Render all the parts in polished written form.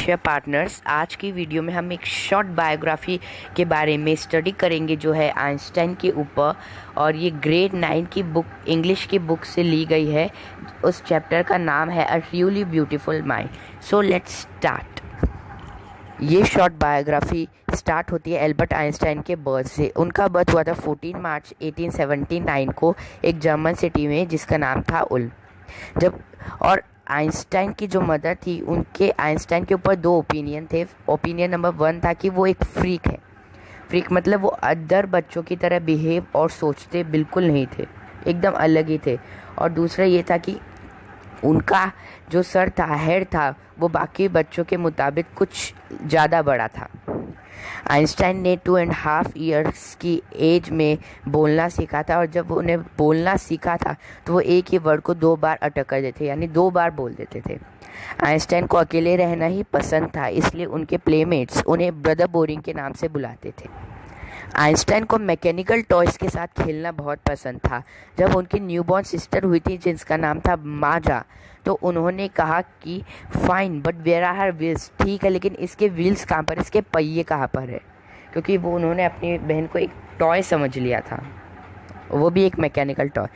नमस्कार पार्टनर्स। आज की वीडियो में हम एक शॉर्ट बायोग्राफी के बारे में स्टडी करेंगे जो है आइंस्टाइन के ऊपर, और ये ग्रेड 9 की बुक, इंग्लिश की बुक से ली गई है। उस चैप्टर का नाम है a really beautiful mind. So let's start. ये शॉर्ट बायोग्राफी स्टार्ट होती है एल्बर्ट आइंस्टाइन के बर्थ से। उनका बर्थ हुआ था 14 मार्च 1879 को एक जर्मन सिटी में जिसका नाम था उल्म। जब और आइंस्टाइन की जो मदर थी, उनके आइंस्टाइन के ऊपर दो ओपिनियन थे। ओपिनियन नंबर 1 था कि वो एक फ्रीक है। फ्रीक मतलब वो अदर बच्चों की तरह बिहेव और सोचते बिल्कुल नहीं थे, एकदम अलग ही थे। और दूसरा ये था कि उनका जो सर था, हेड था, वो बाकी बच्चों के मुताबिक कुछ ज़्यादा बड़ा था। आइंस्टाइन ने 2.5 ईयर्स की एज में बोलना सीखा था, और जब उन्हें बोलना सीखा था तो वो एक ही वर्ड को 2 बार अटक कर देते, यानी 2 बार बोल देते थे। आइंस्टाइन को अकेले रहना ही पसंद था, इसलिए उनके प्लेमेट्स उन्हें ब्रदर बोरिंग के नाम से बुलाते थे। आइंस्टाइन को मैकेनिकल टॉयज़ के साथ खेलना बहुत पसंद था। जब उनकी न्यूबॉर्न सिस्टर हुई थी जिसका नाम था माजा, तो उन्होंने कहा कि fine but where are her wheels. ठीक है, लेकिन इसके व्हील्स कहाँ पर, इसके पहिए कहाँ पर है? क्योंकि वो उन्होंने अपनी बहन को एक टॉय समझ लिया था, वो भी एक मैकेनिकल टॉय।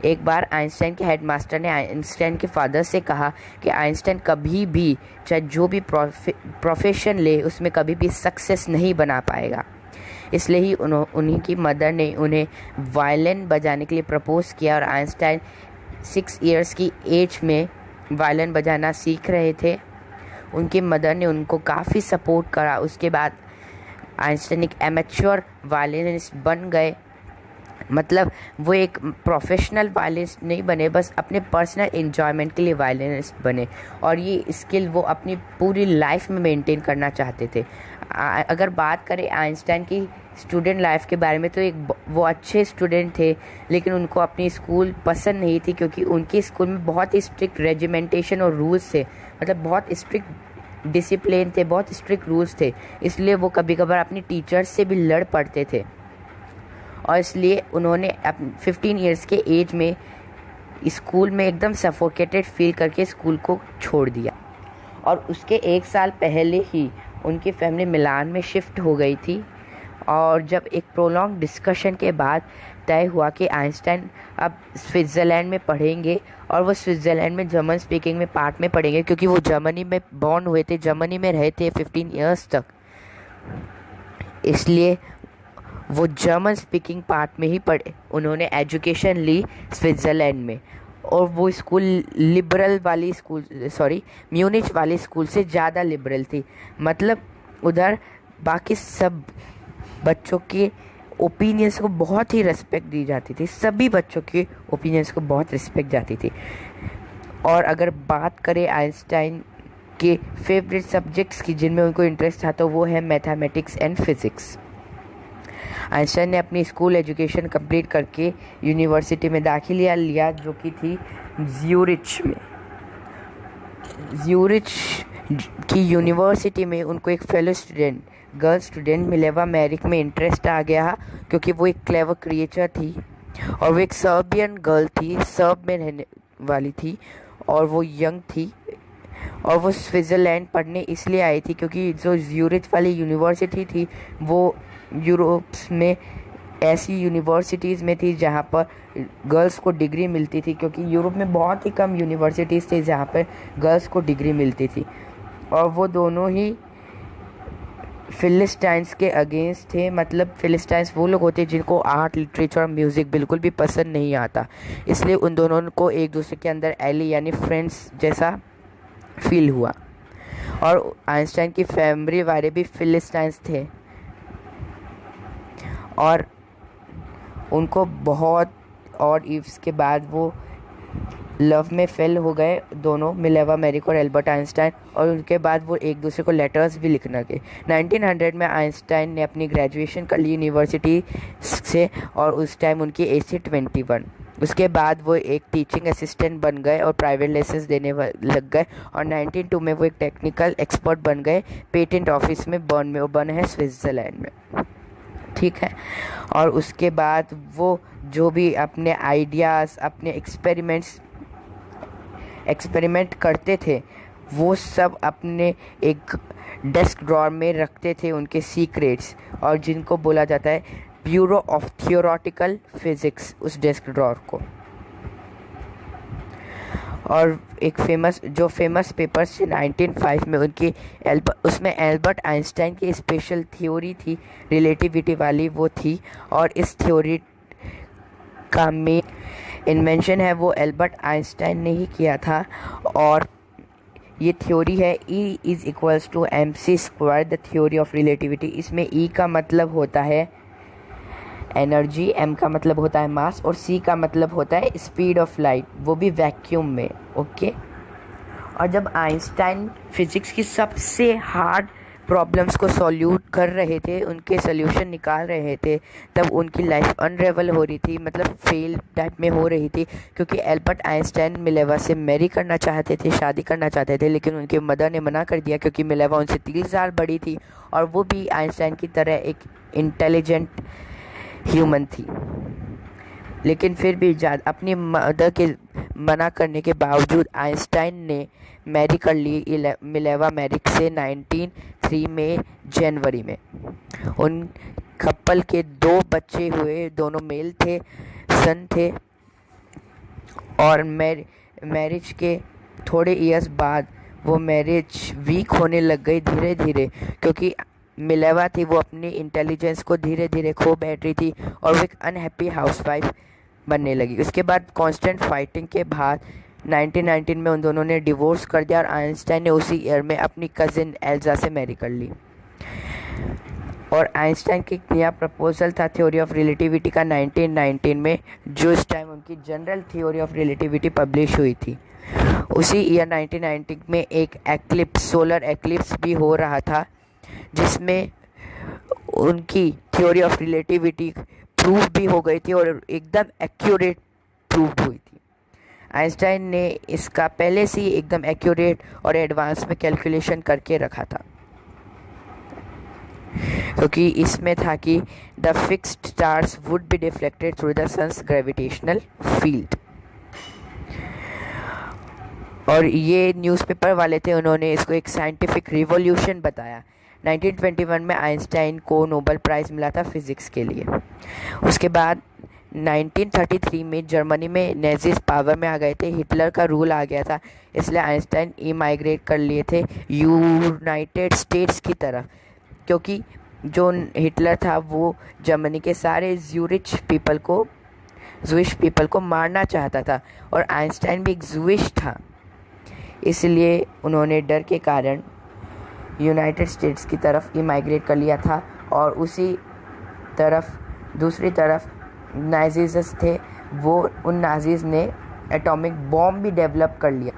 एक बार आइंस्टाइन के हेडमास्टर ने आइंस्टाइन के फादर से कहा कि आइंस्टाइन कभी भी, चाहे जो भी प्रोफेशन ले, उसमें कभी भी सक्सेस नहीं बना पाएगा। इसलिए ही उन्हीं की मदर ने उन्हें वायलिन बजाने के लिए प्रपोज किया, और आइंस्टाइन 6 ईयर्स की एज में वायलिन बजाना सीख रहे थे। उनकी मदर ने उनको काफ़ी सपोर्ट करा। उसके बाद आइंस्टाइन एक एमेच्योर वायलिनिस्ट बन गए। मतलब वो एक प्रोफेशनल वायलिनिस्ट नहीं बने, बस अपने पर्सनल एंजॉयमेंट के लिए वायलिनिस्ट बने, और ये स्किल वो अपनी पूरी लाइफ में मेंटेन करना चाहते थे। अगर बात करें आइंस्टाइन की स्टूडेंट लाइफ के बारे में, तो वो अच्छे स्टूडेंट थे, लेकिन उनको अपनी स्कूल पसंद नहीं थी, क्योंकि उनके स्कूल में बहुत ही स्ट्रिक्ट रेजिमेंटेशन और रूल्स थे। मतलब बहुत स्ट्रिक्ट डिसिप्लिन थे, बहुत स्ट्रिक्ट रूल्स थे। इसलिए वो कभी कभार अपनी टीचर्स से भी लड़ पड़ते थे, और इसलिए उन्होंने 15 ईयर्स के एज में स्कूल में एकदम सफोकेटेड फील करके स्कूल को छोड़ दिया। और उसके 1 साल पहले ही उनकी फैमिली मिलान में शिफ्ट हो गई थी। और जब एक प्रोलॉन्ग डिस्कशन के बाद तय हुआ कि आइंस्टाइन अब स्विट्ज़रलैंड में पढ़ेंगे, और वो स्विट्ज़रलैंड में जर्मन स्पीकिंग में पार्ट में पढ़ेंगे, क्योंकि वो जर्मनी में बॉर्न हुए थे, जर्मनी में रहे थे 15 ईयर्स तक। इसलिए वो जर्मन स्पीकिंग पार्ट में ही पढ़े। उन्होंने एजुकेशन ली स्विट्ज़रलैंड में, और वो स्कूल म्यूनिच वाली स्कूल से ज़्यादा लिबरल थी। मतलब उधर बाकी सब बच्चों के ओपिनियंस को बहुत ही रिस्पेक्ट दी जाती थी, सभी बच्चों के ओपिनियंस को बहुत रिस्पेक्ट जाती थी। और अगर बात करें आइंस्टाइन के फेवरेट सब्जेक्ट्स की जिनमें उनको इंटरेस्ट था, तो वो है मैथमेटिक्स एंड फिज़िक्स। आइंस्टाइन ने अपनी स्कूल एजुकेशन कंप्लीट करके यूनिवर्सिटी में दाखिला लिया, जो कि थी ज्यूरिच में। ज्यूरिच की यूनिवर्सिटी में उनको एक fellow student, girl student Mileva Maric में इंटरेस्ट आ गया, क्योंकि वो एक क्लेवर क्रिएचर थी, और वो एक सर्बियन गर्ल थी, सर्ब में रहने वाली थी, और वो यंग थी। और वो स्विट्ज़रलैंड पढ़ने इसलिए आई थी क्योंकि जो ज्यूरिच वाली यूनिवर्सिटी थी, वो यूरोप में ऐसी यूनिवर्सिटीज़ में थी जहाँ पर गर्ल्स को डिग्री मिलती थी, क्योंकि यूरोप में बहुत ही कम यूनिवर्सिटीज़ थी जहाँ पर गर्ल्स को डिग्री मिलती थी। और वो दोनों ही फिलिस्टाइंस के अगेंस्ट थे। मतलब फिलिस्टाइंस वो लोग होते हैं जिनको आर्ट, लिटरेचर और म्यूज़िक बिल्कुल भी पसंद नहीं आता, इसलिए उन दोनों को एक दूसरे के अंदर एली यानी फ्रेंड्स जैसा फील हुआ। और आइंस्टाइन की फैमिली वाले भी फिलिस्टाइंस थे, और उनको बहुत, और इसके बाद वो लव में फेल हो गए दोनों, मिलेवा मैरिक और एल्बर्ट आइंस्टाइन। और उनके बाद वो एक दूसरे को लेटर्स भी लिखने लगे। 1900 में आइंस्टाइन ने अपनी ग्रेजुएशन कर ली यूनिवर्सिटी से, और उस टाइम उनकी एज थी 21। उसके बाद वो एक टीचिंग असिस्टेंट बन गए और प्राइवेट लेसन्स देने लग गए, और 1902 में वो एक टेक्निकल एक्सपर्ट बन गए पेटेंट ऑफिस में, बर्न में। वो बने हैं स्विट्ज़रलैंड में, ठीक है। और उसके बाद वो जो भी अपने आइडियाज़, अपने एक्सपेरिमेंट करते थे, वो सब अपने एक डेस्क ड्रॉर में रखते थे उनके सीक्रेट्स, और जिनको बोला जाता है ब्यूरो ऑफ थियोरेटिकल फिजिक्स, उस डेस्क ड्रॉर को। और एक फेमस पेपर्स थे 1905 में उनकी उसमें एल्बर्ट आइंस्टाइन की स्पेशल थ्योरी थी रिलेटिविटी वाली, वो थी। और इस थ्योरी का मेन इन्वेंशन है वो एल्बर्ट आइंस्टाइन ने ही किया था। और ये थ्योरी है E=mc², the theory of relativity. इसमें E का मतलब होता है एनर्जी, M का मतलब होता है मास, और C का मतलब होता है स्पीड ऑफ लाइट, वो भी वैक्यूम में। ओके। और जब आइंस्टाइन फिजिक्स की सबसे हार्ड प्रॉब्लम्स को सॉल्यूट कर रहे थे, उनके सॉल्यूशन निकाल रहे थे, तब उनकी लाइफ अनरेवल हो रही थी, मतलब फेल टाइप में हो रही थी, क्योंकि एल्बर्ट आइंस्टाइन मिलेवा से मैरी करना चाहते थे, शादी करना चाहते थे, लेकिन उनके मदर ने मना कर दिया, क्योंकि मिलेवा उनसे 30 साल बड़ी थी और वो भी आइंस्टाइन की तरह एक इंटेलिजेंट ह्यूमन थी। लेकिन फिर भी अपनी मदर के मना करने के बावजूद आइंस्टाइन ने मैरी कर ली मिलेवा मैरिक से 1903 में जनवरी में। उन कपल के 2 बच्चे हुए, दोनों मेल थे, सन थे। और मैरिज के थोड़े ईयर्स बाद वो मैरिज वीक होने लग गई धीरे धीरे, क्योंकि मिलेवा थी वो अपनी इंटेलिजेंस को धीरे धीरे खो बैठ रही थी और वो एक अनहैप्पी हाउसवाइफ बनने लगी। उसके बाद कांस्टेंट फाइटिंग के बाद 1919 में उन दोनों ने डिवोर्स कर दिया और आइंस्टाइन ने उसी ईयर में अपनी कज़िन एल्जा से मैरी कर ली। और आइंस्टाइन की नया प्रपोजल था थ्योरी ऑफ रिलेटिविटी का 1919 में, जो इस टाइम उनकी general theory of relativity publish हुई थी। उसी ईयर 1919 में एक एक्लिप्स, सोलर एक्लिप्स भी हो रहा था, जिसमें उनकी थ्योरी ऑफ रिलेटिविटी प्रूव भी हो गई थी और एकदम एक्यूरेट प्रूव हुई थी। आइंस्टाइन ने इसका पहले से ही एकदम एक्यूरेट और एडवांस में कैलकुलेशन करके रखा था, क्योंकि इसमें था कि the fixed stars would be deflected through the sun's gravitational field. और ये न्यूज़पेपर वाले थे, उन्होंने इसको एक साइंटिफिक रिवॉल्यूशन बताया। 1921 में आइंस्टाइन को नोबेल प्राइज़ मिला था फिज़िक्स के लिए। उसके बाद 1933 में जर्मनी में नेजीज पावर में आ गए थे, हिटलर का रूल आ गया था, इसलिए आइंस्टाइन इमाइग्रेट कर लिए थे यूनाइटेड स्टेट्स की तरफ, क्योंकि जो हिटलर था वो जर्मनी के सारे ज्यूरिच पीपल को मारना चाहता था, और आइंस्टाइन भी एक ज्यूइश था, इसलिए उन्होंने डर के कारण यूनाइटेड स्टेट्स की तरफ इमाइग्रेट कर लिया था। और उसी तरफ दूसरी तरफ नाजीज थे, वो उन नाजीज ने एटॉमिक बॉम्ब भी डेवलप कर लिया।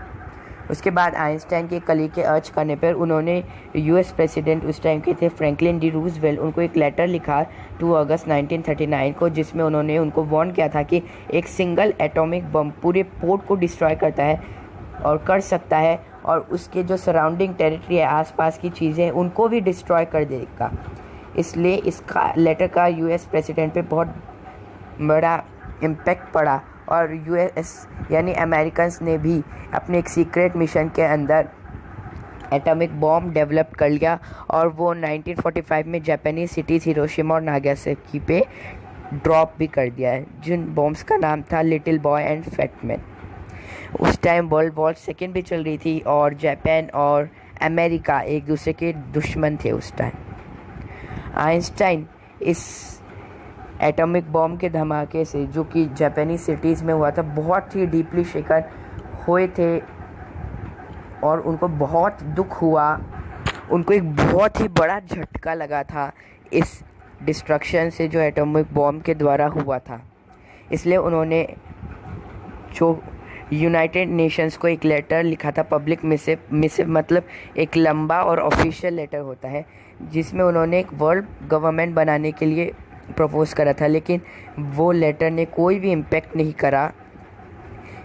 उसके बाद आइंस्टाइन के कलीग के अर्ज करने पर उन्होंने यूएस प्रेसिडेंट उस टाइम के थे फ्रैंकलिन डी रूजवेल्ट, उनको एक लेटर लिखा 2 अगस्त 1939 को, जिसमें उन्होंने उनको वार्न किया था कि एक सिंगल एटॉमिक बम पूरे पोर्ट को डिस्ट्रॉय करता है और कर सकता है, और उसके जो सराउंडिंग टेरिटरी है, आसपास की चीज़ें, उनको भी डिस्ट्रॉय कर देगा। इसलिए इसका लेटर का यूएस प्रेसिडेंट पे बहुत बड़ा इम्पैक्ट पड़ा, और यूएस यानी अमेरिकन्स ने भी अपने एक सीक्रेट मिशन के अंदर एटॉमिक बॉम्ब डेवलप कर लिया, और वो 1945 में जापानीज सिटीज़ हिरोशिमा और नागासाकी पे ड्रॉप भी कर दिया है, जिन बॉम्ब्स का नाम था little boy and fat man. उस टाइम वर्ल्ड वॉर सेकेंड भी चल रही थी और जापान और अमेरिका एक दूसरे के दुश्मन थे उस टाइम। आइंस्टाइन इस एटॉमिक बॉम्ब के धमाके से, जो कि जापानी सिटीज़ में हुआ था, बहुत ही डीपली शेकन हुए थे और उनको बहुत दुख हुआ। उनको एक बहुत ही बड़ा झटका लगा था इस डिस्ट्रक्शन से जो एटॉमिक बॉम्ब के द्वारा हुआ था। इसलिए उन्होंने जो यूनाइटेड नेशंस को एक लेटर लिखा था, पब्लिक मिसिव मतलब एक लंबा और ऑफिशियल लेटर होता है, जिसमें उन्होंने एक वर्ल्ड गवर्नमेंट बनाने के लिए प्रपोज करा था, लेकिन वो लेटर ने कोई भी इम्पैक्ट नहीं करा।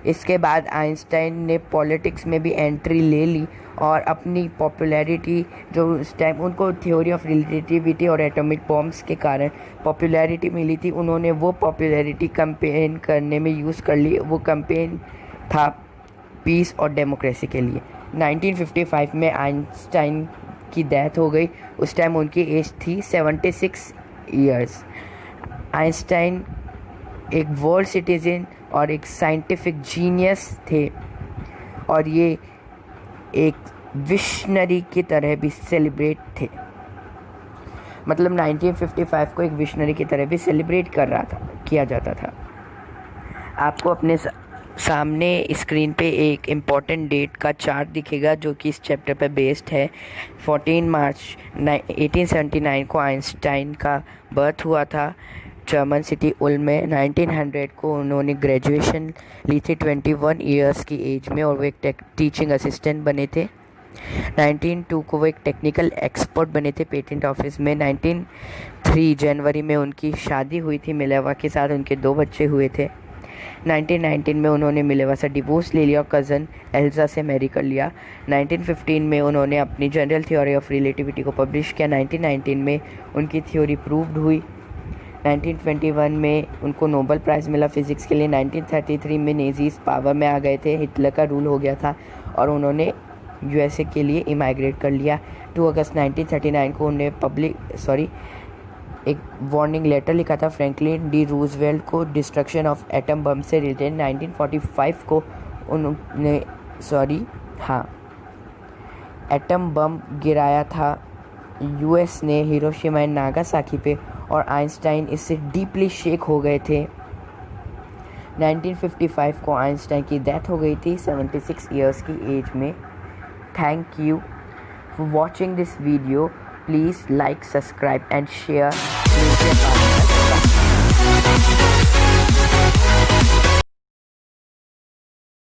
इसके बाद आइंस्टाइन ने पॉलिटिक्स में भी एंट्री ले ली और अपनी पॉपुलैरिटी, जो उस टाइम उनको थ्योरी ऑफ रिलेटिविटी और एटॉमिक बॉम्ब्स के कारण पॉपुलैरिटी मिली थी, उन्होंने वो पॉपुलैरिटी कैंपेन करने में यूज़ कर ली। वो कैंपेन था पीस और डेमोक्रेसी के लिए। 1955 में आइंस्टाइन की डेथ हो गई। उस टाइम उनकी एज थी 76 ईयर्स। आइंस्टाइन एक वर्ल्ड सिटीजन और एक साइंटिफिक जीनियस थे और ये एक विशनरी की तरह भी सेलिब्रेट थे। मतलब 1955 को एक विशनरी की तरह भी सेलिब्रेट किया जाता था। आपको अपने सामने स्क्रीन पे एक इम्पॉर्टेंट डेट का चार्ट दिखेगा जो कि इस चैप्टर पे बेस्ड है। 14 मार्च 1879 को आइंस्टाइन का बर्थ हुआ था जर्मन सिटी उल्म में। 1900 को उन्होंने ग्रेजुएशन ली थी 21 ईयर्स की एज में और वो एक टीचिंग असिस्टेंट बने थे। 1902 को वो एक टेक्निकल एक्सपर्ट बने थे पेटेंट ऑफिस में। 1903 जनवरी में उनकी शादी हुई थी मिलेवा के साथ, उनके 2 बच्चे हुए थे। 1919 में उन्होंने मिलेवा से डिवोर्स ले लिया और कज़न एल्जा से मैरी कर लिया। 1915 में उन्होंने अपनी जनरल थ्योरी ऑफ रिलेटिविटी को पब्लिश किया। 1919 में उनकी थ्योरी प्रूव्ड हुई। 1921 में उनको नोबेल प्राइज़ मिला फिज़िक्स के लिए। 1933 में नेजीज पावर में आ गए थे, हिटलर का रूल हो गया था और उन्होंने यूएसए के लिए इमाइग्रेट कर लिया। 2 अगस्त 1939 को उन्हें एक वार्निंग लेटर लिखा था फ्रैंकलिन डी रूजवेल्ट को डिस्ट्रक्शन ऑफ एटम बम से रिलेटेड। 1945 को उन्होंने एटम बम गिराया था यूएस ने हिरोशिमा एंड नागासाकी पे और आइंस्टाइन इससे डीपली शेक हो गए थे। 1955 को आइंस्टाइन की डेथ हो गई थी 76 ईयर्स की एज में। Thank you for watching this video. Please like, subscribe and share.